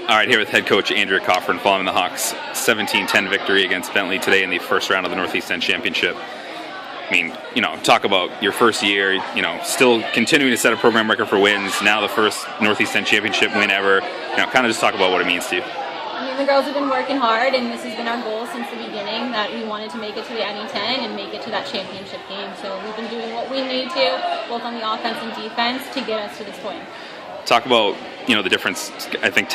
All right, here with head coach Andrea Cochran following the Hawks' 17-10 victory against Bentley today in the first round of the Northeast-10 championship. I mean, talk about your first year, still continuing to set a program record for wins, now the first Northeast-10 championship win ever. Kind of just talk about what it means to you. I mean, the girls have been working hard, and this has been our goal since the beginning, that we wanted to make it to the NE10 and make it to that championship game. So we've been doing what we need to, both on the offense and defense, to get us to this point. Talk about the difference, I think,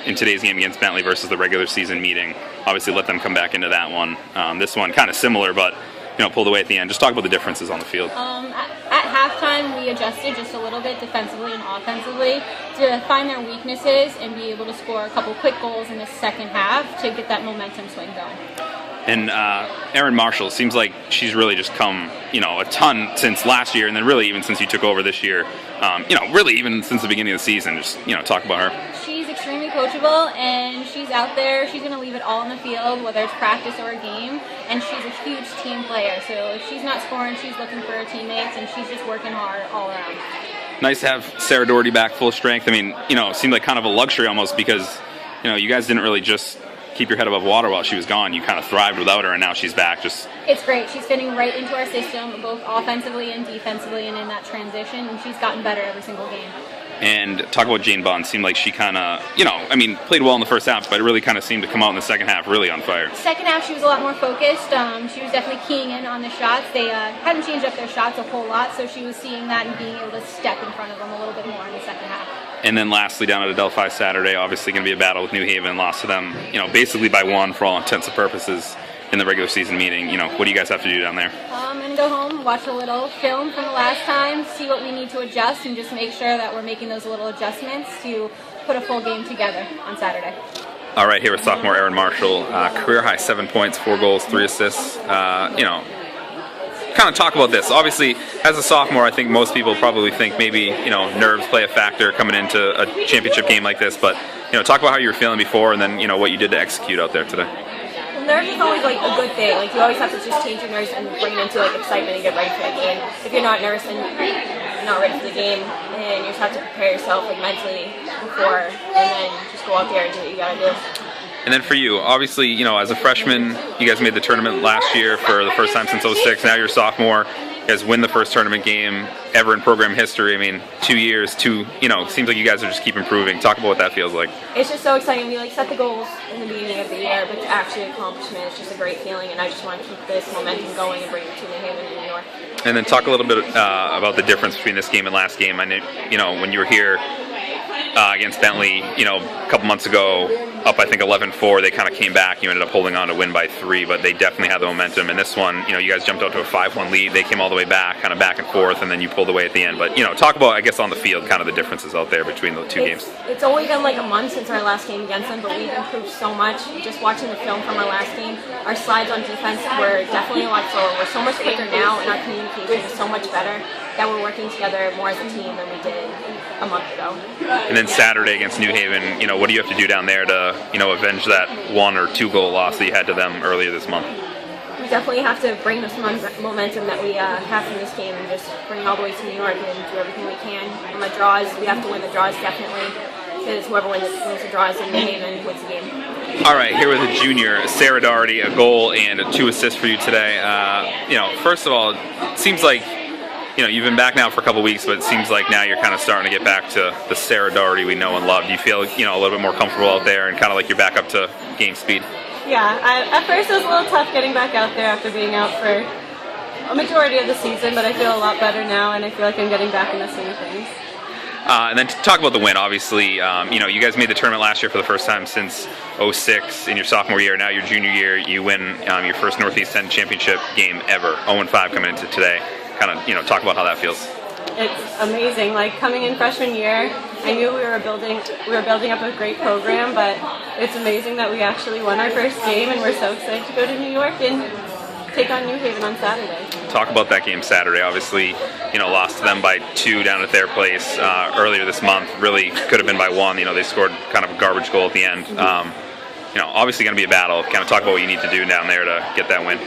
in today's game against Bentley versus the regular season meeting. Obviously let them come back into that one. This one kind of similar, but pulled away at the end. Just talk about the differences on the field. At halftime, we adjusted just a little bit defensively and offensively to find their weaknesses and be able to score a couple quick goals in the second half to get that momentum swing going. And Erin Marshall, seems like she's really just come, a ton since last year, and then really even since you took over this year. Really even since the beginning of the season. Just, talk about her. She's extremely coachable, and she's out there. She's going to leave it all on the field, whether it's practice or a game. And she's a huge team player. So if she's not scoring, she's looking for her teammates, and she's just working hard all around. Nice to have Sarah Doherty back full strength. I mean, it seemed like kind of a luxury almost because, you guys didn't really just keep your head above water while she was gone. You kind of thrived without her, and now she's back. It's great. She's fitting right into our system, both offensively and defensively, and in that transition, and she's gotten better every single game. And talk about Jane Bond. Seemed like she kind of, played well in the first half, but it really kind of seemed to come out in the second half really on fire. Second half, she was a lot more focused. She was definitely keying in on the shots. They hadn't changed up their shots a whole lot, so she was seeing that and being able to step in front of them a little bit more in the second half. And then lastly, down at Adelphi Saturday, obviously going to be a battle with New Haven. Lost to them, basically by one for all intents and purposes in the regular season meeting. What do you guys have to do down there? I'm going to go home, watch a little film from the last time, see what we need to adjust, and just make sure that we're making those little adjustments to put a full game together on Saturday. All right, here with sophomore Erin Marshall, career high 7 points, 4 goals, 3 assists. Kind of talk about this. Obviously, as a sophomore, I think most people probably think maybe nerves play a factor coming into a championship game like this. But talk about how you were feeling before, and then what you did to execute out there today. Well, nerves is always like a good thing. Like you always have to just change your nerves and bring it into like excitement and get ready for the game. If you're not nervous and you're not ready for the game, and you just have to prepare yourself like mentally before, and then just go out there and do what you gotta do. And then for you, obviously, as a freshman, you guys made the tournament last year for the first time since '06. Now you're a sophomore. You guys win the first tournament game ever in program history. I mean, 2 years, it seems like you guys are just keep improving. Talk about what that feels like. It's just so exciting. We set the goals in the beginning of the year, but to actually accomplish it, it's just a great feeling, and I just want to keep this momentum going and bring it to New Haven and New York. And then talk a little bit about the difference between this game and last game. I know, when you were here against Bentley, a couple months ago, up I think 11-4, they kind of came back. You ended up holding on to win by 3, but they definitely had the momentum. And this one, you guys jumped out to a 5-1 lead. They came all the way back, kind of back and forth, and then you pulled away at the end. But talk about, I guess, on the field, kind of the differences out there between the two games. It's only been like a month since our last game against them, but we've improved so much. Just watching the film from our last game, our slides on defense were definitely a lot slower. We're so much quicker now, and our communication is so much better that we're working together more as a team than we did a month ago. And then Saturday against New Haven, what do you have to do down there to, avenge that 1 or 2 goal loss that you had to them earlier this month? We definitely have to bring this momentum that we have from this game and just bring it all the way to New York and do everything we can. On the draws, we have to win the draws definitely, because whoever wins the draws in New Haven wins the game. All right, here with a junior, Sarah Doherty, a goal and 2 assists for you today. First of all, it seems like you've been back now for a couple weeks, but it seems like now you're kind of starting to get back to the Sarah Doherty we know and love. Do you feel, a little bit more comfortable out there and kind of like you're back up to game speed? Yeah, at first it was a little tough getting back out there after being out for a majority of the season, but I feel a lot better now, and I feel like I'm getting back in the swing of things. And then to talk about the win, obviously, you guys made the tournament last year for the first time since '06 in your sophomore year. Now your junior year, you win your first Northeast-10 championship game ever, 0-5 coming into today. Kind of, talk about how that feels. It's amazing. Like coming in freshman year, I knew we were building up a great program, but it's amazing that we actually won our first game, and we're so excited to go to New York and take on New Haven on Saturday. Talk about that game Saturday. Obviously, lost to them by 2 down at their place earlier this month. Really could have been by 1. They scored kind of a garbage goal at the end. Obviously going to be a battle. Kind of talk about what you need to do down there to get that win.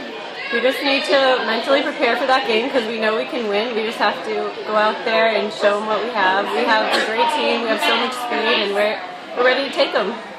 We just need to mentally prepare for that game because we know we can win. We just have to go out there and show them what we have. We have a great team. We have so much speed, and we're we're ready to take them.